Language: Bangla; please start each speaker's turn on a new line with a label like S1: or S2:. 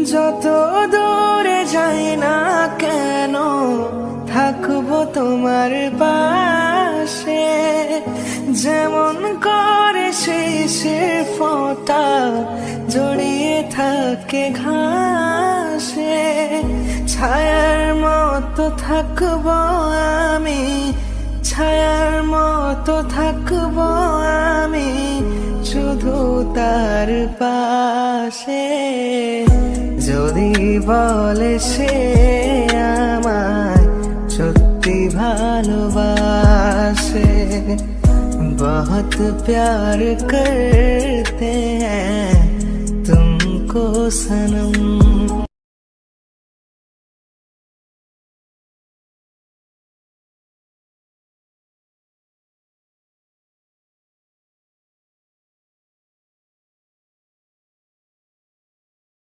S1: যত দূরে যাই না কেন থাকবো তোমার পাশে, যেমন করে শেষের ফোঁটা জড়িয়ে থাকে ঘাসে। ছায়ার মতো থাকবো আমি, ছায়ার মতো থাকবো আমি শুধু তার পাশে। যদি বলে সে আমায় সত্যি ভালোবাসে, बहुत प्यार करते हैं तुमको सनम।